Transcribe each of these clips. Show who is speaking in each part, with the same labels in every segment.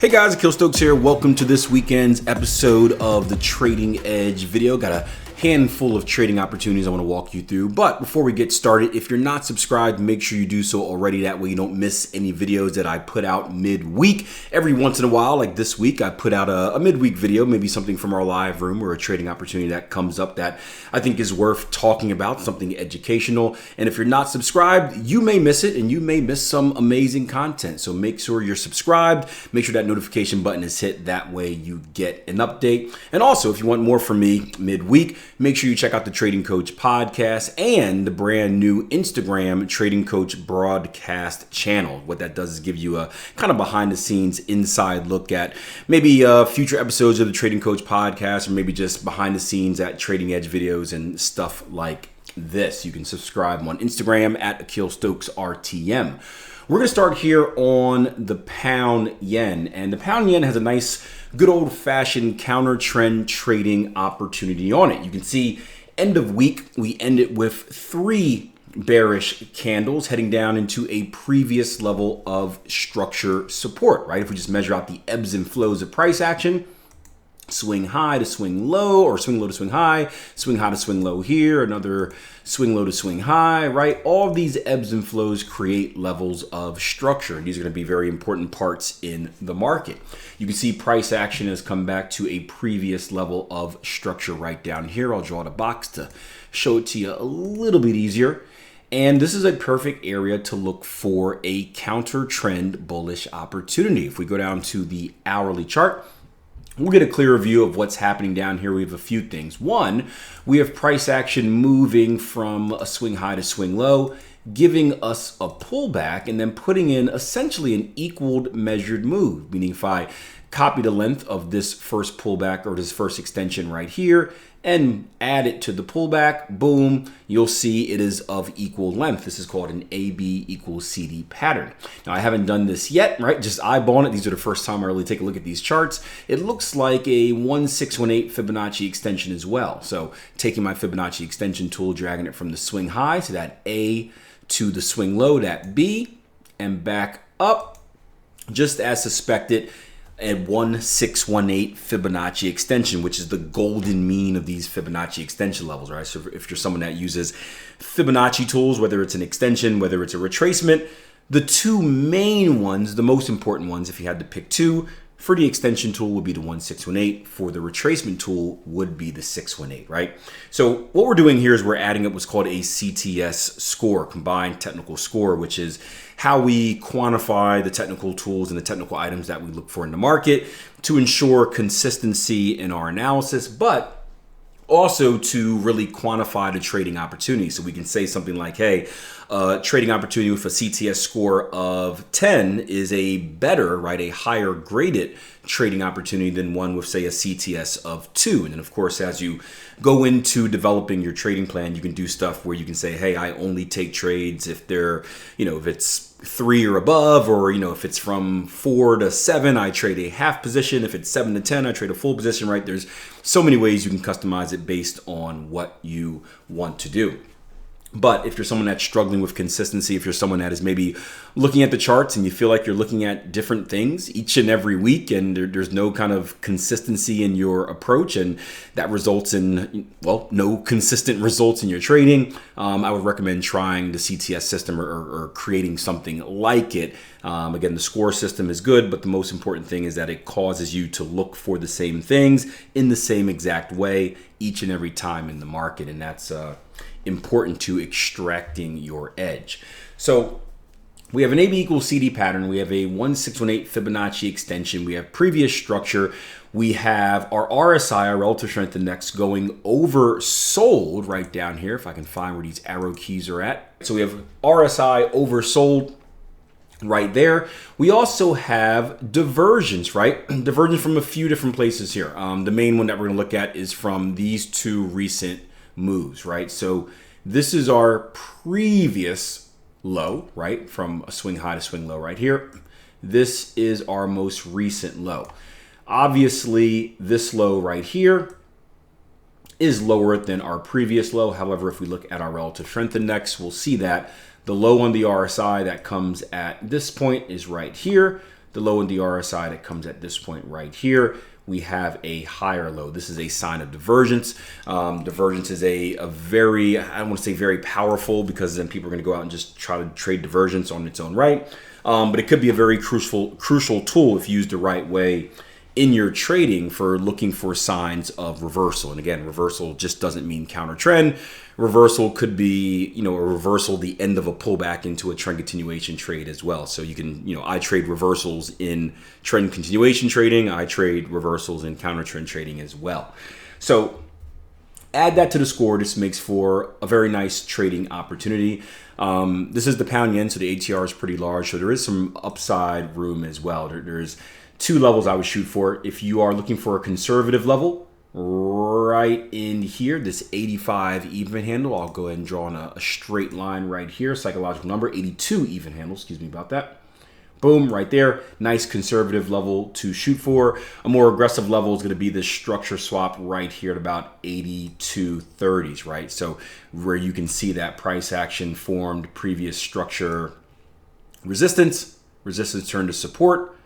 Speaker 1: Hey guys, Akil Stokes here. Welcome to this weekend's episode of the Trading Edge video. Got a handful of trading opportunities I want to walk you through. But before we get started, if you're not subscribed, make sure you do so already. That way you don't miss any videos that I put out midweek. Every once in a while, like this week, I put out a midweek video, maybe something from our live room or a trading opportunity that comes up that I think is worth talking about, something educational. And if you're not subscribed, you may miss it and you may miss some amazing content. So make sure you're subscribed. Make sure that notification button is hit. That way you get an update. And also, if you want more from me midweek, make sure you check out the Trading Coach podcast and the brand new Instagram Trading Coach broadcast channel. What that does is give you a kind of behind the scenes inside look at maybe future episodes of the Trading Coach podcast, or maybe just behind the scenes at Trading Edge videos and stuff like this. You can subscribe on Instagram at Akil Stokes RTM. We're going to start here on the pound yen, and the pound yen has a nice, good old-fashioned counter trend trading opportunity on it. You can see end of week, we ended with 3 bearish candles heading down into a previous level of structure support, right? If we just measure out the ebbs and flows of price action, swing high to swing low, or swing low to swing high to swing low here, another swing low to swing high, right? All of these ebbs and flows create levels of structure. And these are going to be very important parts in the market. You can see price action has come back to a previous level of structure right down here. I'll draw the box to show it to you a little bit easier. And this is a perfect area to look for a counter trend bullish opportunity. If we go down to the hourly chart, we'll get a clearer view of what's happening down here. We have a few things. One, we have price action moving from a swing high to swing low, giving us a pullback and then putting in essentially an equaled measured move. Meaning if I copy the length of this first pullback or this first extension right here and add it to the pullback, boom, you'll see it is of equal length. This is called an AB equals CD pattern. Now I haven't done this yet, right? Just eyeballing it. These are the first time I really take a look at these charts. It looks like a 1618 Fibonacci extension as well. So taking my Fibonacci extension tool, dragging it from the swing high to that A to the swing low, that B, and back up, just as suspected, a 1618 Fibonacci extension, which is the golden mean of these Fibonacci extension levels, right? So if you're someone that uses Fibonacci tools, whether it's an extension, whether it's a retracement, the two main ones, the most important ones, if you had to pick two, for the extension tool would be the 1618. For the retracement tool would be the 618, right? So what we're doing here is we're adding up what's called a CTS score, combined technical score, which is how we quantify the technical tools and the technical items that we look for in the market to ensure consistency in our analysis, but also to really quantify the trading opportunity. So we can say something like, hey, trading opportunity with a CTS score of 10 is a better, right, a higher graded trading opportunity than one with, say, a CTS of 2. And then, of course, as you go into developing your trading plan, you can do stuff where you can say, hey, I only take trades if they're, if it's 3 or above, or, if it's from 4 to 7, I trade a half position. If it's 7 to 10, I trade a full position, right? There's so many ways you can customize it based on what you want to do. But if you're someone that's struggling with consistency, if you're someone that is maybe looking at the charts and you feel like you're looking at different things each and every week and there's no kind of consistency in your approach, and that results in, well, no consistent results in your trading, I would recommend trying the CTS system or creating something like it. Again, the score system is good, but the most important thing is that it causes you to look for the same things in the same exact way each and every time in the market. And that's important to extracting your edge. So we have an AB equals CD pattern. We have a 1618 Fibonacci extension. We have previous structure. We have our RSI, our relative strength index, going oversold right down here. If I can find where these arrow keys are at. So we have RSI oversold right there. We also have diversions, right? Divergence from a few different places here. The main one that we're going to look at is from these two recent moves, right? So this is our previous low, right? From a swing high to swing low right here. This is our most recent low. Obviously, this low right here is lower than our previous low. However, if we look at our relative strength index, we'll see that the low on the RSI that comes at this point is right here. the low in the RSI that comes at this point right here, we have a higher low. This is a sign of divergence. Divergence is a very, I don't want to say very powerful, because then people are going to go out and just try to trade divergence on its own right. But it could be a very crucial tool if used the right way in your trading for looking for signs of reversal. And again, reversal just doesn't mean counter trend. Reversal could be, a reversal, the end of a pullback into a trend continuation trade as well. So you can, I trade reversals in trend continuation trading. I trade reversals in counter trend trading as well. So add that to the score. This makes for a very nice trading opportunity. This is the pound yen, so the ATR is pretty large. So there is some upside room as well. There's two levels I would shoot for. If you are looking for a conservative level, right in here, this 85 even handle, I'll go ahead and draw on a straight line right here, psychological number, 82 even handle, excuse me about that. Boom, right there. Nice conservative level to shoot for. A more aggressive level is going to be this structure swap right here at about 82.30s, right? So where you can see that price action formed previous structure resistance turned to support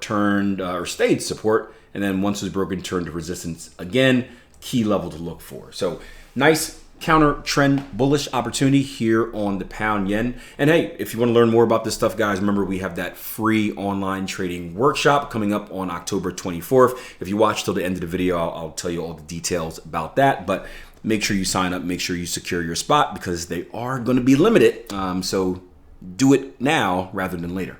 Speaker 1: turned or stayed support, and then once it was broken, turned to resistance again. Key level to look for. So nice counter trend bullish opportunity here on the pound yen. And hey, if you want to learn more about this stuff, guys, remember we have that free online trading workshop coming up on October 24th. If you watch till the end of the video, I'll tell you all the details about that. But make sure you sign up, make sure you secure your spot, because they are going to be limited. So do it now rather than later.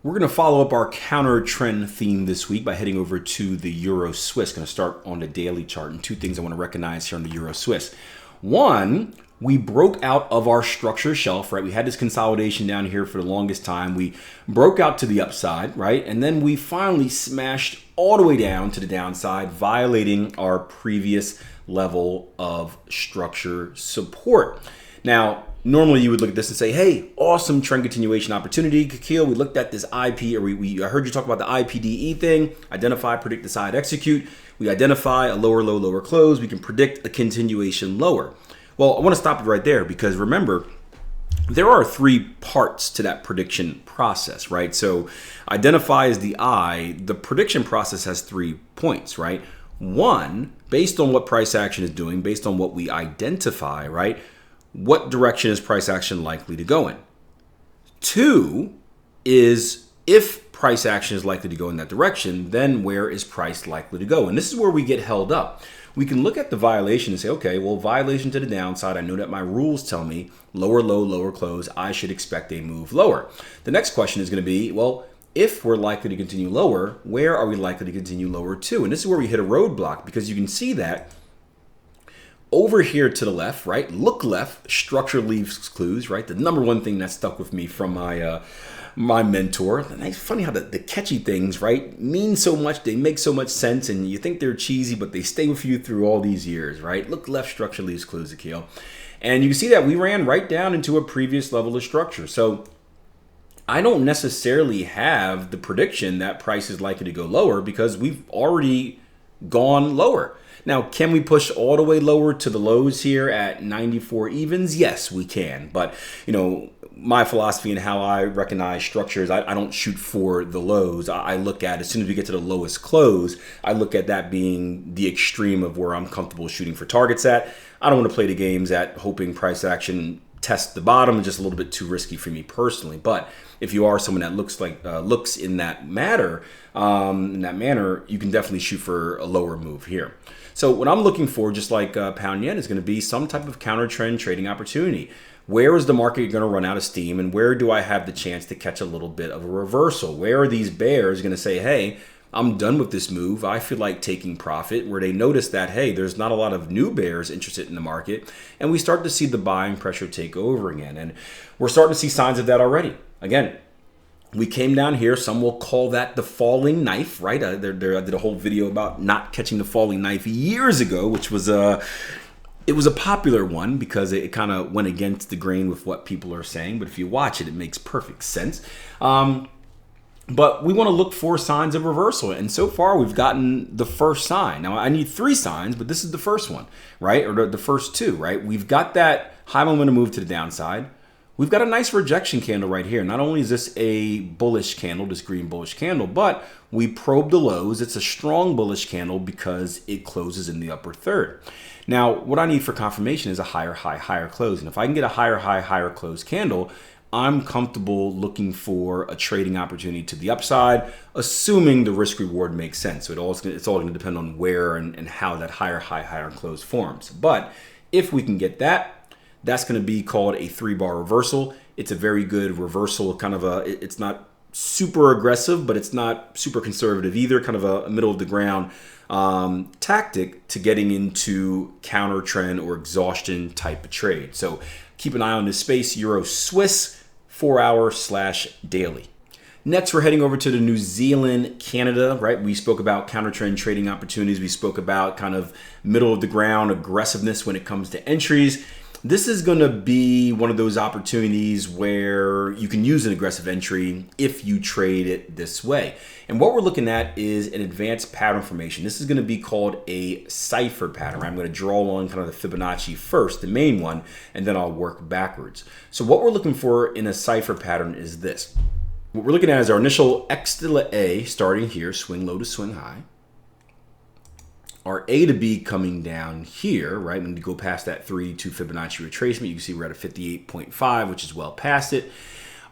Speaker 1: We're going to follow up our counter trend theme this week by heading over to the Euro Swiss. Going to start on the daily chart, and two things I want to recognize here on the Euro Swiss. One, we broke out of our structure shelf, right? We had this consolidation down here for the longest time. We broke out to the upside, right? And then we finally smashed all the way down to the downside, violating our previous level of structure support. Now, normally you would look at this and say, hey, awesome trend continuation opportunity. Kikil, we looked at this IP, or I heard you talk about the IPDE thing, identify, predict, decide, execute. We identify a lower low, lower close. We can predict a continuation lower. Well, I want to stop it right there, because remember, there are three parts to that prediction process, right? So identify is the I. The prediction process has 3 points, right? One, based on what price action is doing, based on what we identify, right? What direction is price action likely to go in? Two is, if price action is likely to go in that direction, then where is price likely to go? And this is where we get held up. We can look at the violation and say, okay, well, violation to the downside. I know that my rules tell me lower low, lower close. I should expect a move lower. The next question is going to be, well, if we're likely to continue lower, where are we likely to continue lower to? And this is where we hit a roadblock, because you can see that over here to the left, right? Look left, structure leaves clues, right? The number one thing that stuck with me from my mentor. And it's funny how the catchy things, right, mean so much, they make so much sense, and you think they're cheesy, but they stay with you through all these years, right? Look left, structure leaves clues, Akil. And you can see that we ran right down into a previous level of structure. So I don't necessarily have the prediction that price is likely to go lower, because we've already gone lower. Now, can we push all the way lower to the lows here at 94 evens? Yes, we can. But, my philosophy and how I recognize structures, I don't shoot for the lows. I look at, as soon as we get to the lowest close, I look at that being the extreme of where I'm comfortable shooting for targets at. I don't want to play the games at hoping price action tests the bottom. It's just a little bit too risky for me personally. But if you are someone that looks in that manner, you can definitely shoot for a lower move here. So what I'm looking for, just like pound yen, is going to be some type of counter trend trading opportunity. Where is the market going to run out of steam, and where do I have the chance to catch a little bit of a reversal? Where are these bears going to say, hey, I'm done with this move, I feel like taking profit, where they notice that, hey, there's not a lot of new bears interested in the market, and we start to see the buying pressure take over again. And we're starting to see signs of that already. Again, we came down here. Some will call that the falling knife, right? I did a whole video about not catching the falling knife years ago, which was it was a popular one because it kind of went against the grain with what people are saying. But if you watch it, it makes perfect sense. But we want to look for signs of reversal. And so far, we've gotten the first sign. Now, I need 3 signs, but this is the first one, right? Or the first 2, right? We've got that high momentum move to the downside. we've got a nice rejection candle right here. Not only is this a bullish candle, this green bullish candle, but we probed the lows. It's a strong bullish candle because it closes in the upper third. Now, what I need for confirmation is a higher high, higher close. And if I can get a higher high, higher close candle, I'm comfortable looking for a trading opportunity to the upside, assuming the risk reward makes sense. So it's all going to depend on where and how that higher high, higher close forms. But if we can get that, that's going to be called a 3-bar reversal. It's a very good reversal, kind of it's not super aggressive, but it's not super conservative either, kind of a middle of the ground tactic to getting into counter trend or exhaustion type of trade. So keep an eye on this space, Euro Swiss 4-hour/daily. Next, we're heading over to the New Zealand, Canada, right? We spoke about counter trend trading opportunities. We spoke about kind of middle of the ground aggressiveness when it comes to entries. This is going to be one of those opportunities where you can use an aggressive entry if you trade it this way. And what we're looking at is an advanced pattern formation. This is going to be called a cipher pattern. I'm going to draw on kind of the Fibonacci first, the main one, and then I'll work backwards. So what we're looking for in a cipher pattern is this. What we're looking at is our initial X to the A starting here, swing low to swing high. Our A to B coming down here, right? When you go past that 3-2 Fibonacci retracement, you can see we're at a 58.5, which is well past it.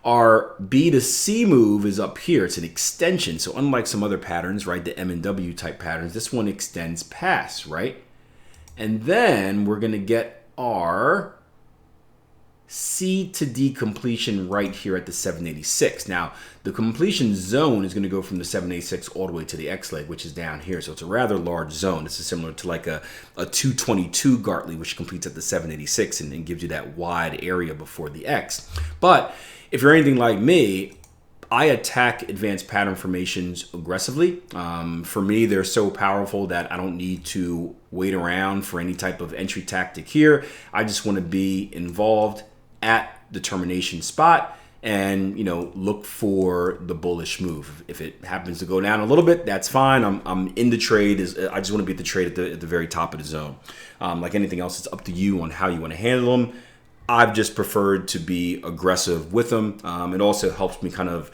Speaker 1: Our B to C move is up here. It's an extension. So unlike some other patterns, right, the M and W type patterns, this one extends past, right? And then we're going to get our C to D completion right here at the 786. Now, the completion zone is going to go from the 786 all the way to the X leg, which is down here. So it's a rather large zone. This is similar to like a 222 Gartley, which completes at the 786 and gives you that wide area before the X. But if you're anything like me, I attack advanced pattern formations aggressively. For me, they're so powerful that I don't need to wait around for any type of entry tactic here. I just want to be involved at the termination spot and, you know, look for the bullish move. If it happens to go down a little bit, that's fine. I'm in the trade. I just want to be at the trade at the very top of the zone. Like anything else, it's up to you on how you want to handle them. I've just preferred to be aggressive with them. It also helps me kind of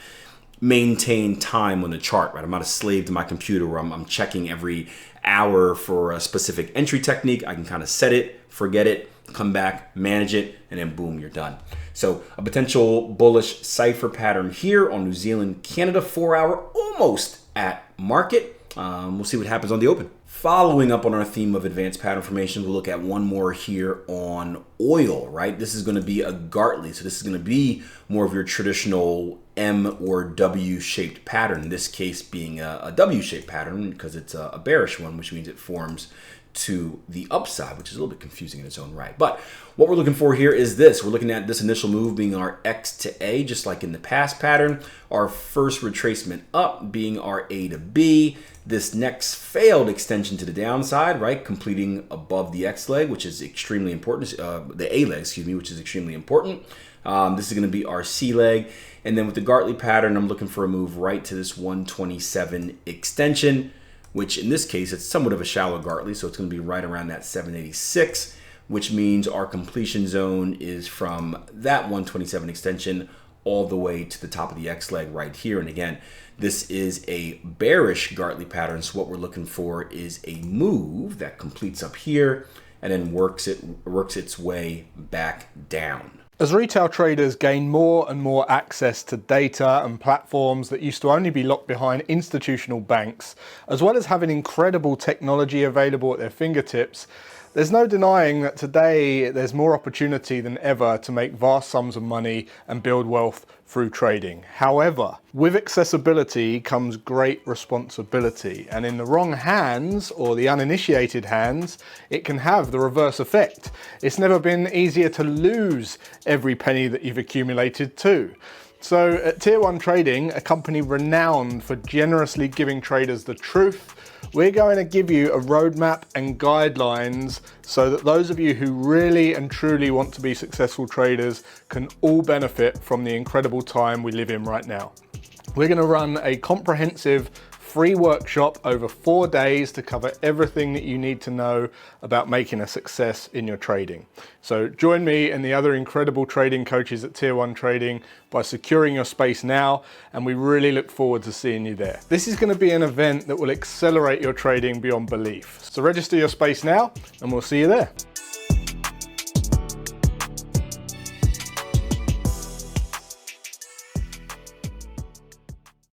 Speaker 1: maintain time on the chart, right? I'm not a slave to my computer where I'm checking every hour for a specific entry technique. I can kind of set it, forget it, come back, manage it, and then boom, you're done. So a potential bullish cipher pattern here on New Zealand, Canada, 4-hour, almost at market. We'll see what happens on the open. Following up on our theme of advanced pattern formations, we'll look at one more here on oil, right? This is going to be a Gartley. So this is going to be more of your traditional M or W shaped pattern. In this case being a W shaped pattern because it's a bearish one, which means it forms to the upside, which is a little bit confusing in its own right. But what we're looking for here is this. We're looking at this initial move being our X to A, just like in the past pattern. Our first retracement up being our A to B. This next failed extension to the downside, right? Completing above the X leg, which is extremely important. The A leg, excuse me, which is extremely important. This is going to be our C leg. And then with the Gartley pattern, I'm looking for a move right to this 127 extension, which in this case, it's somewhat of a shallow Gartley, so it's going to be right around that 786, which means our completion zone is from that 127 extension all the way to the top of the X leg right here. And again, this is a bearish Gartley pattern, so what we're looking for is a move that completes up here and then works its way back down.
Speaker 2: As retail traders gain more and more access to data and platforms that used to only be locked behind institutional banks, as well as having incredible technology available at their fingertips, there's no denying that today there's more opportunity than ever to make vast sums of money and build wealth through trading. However, with accessibility comes great responsibility, and in the wrong hands or the uninitiated hands, it can have the reverse effect. It's never been easier to lose every penny that you've accumulated too. So at Tier 1 Trading, a company renowned for generously giving traders the truth, we're going to give you a roadmap and guidelines so that those of you who really and truly want to be successful traders can all benefit from the incredible time we live in right now. We're going to run a comprehensive free workshop over 4 days to cover everything that you need to know about making a success in your trading. So join me and the other incredible trading coaches at Tier 1 Trading by securing your space now, and we really look forward to seeing you there. This is going to be an event that will accelerate your trading beyond belief. So register your space now and we'll see you there.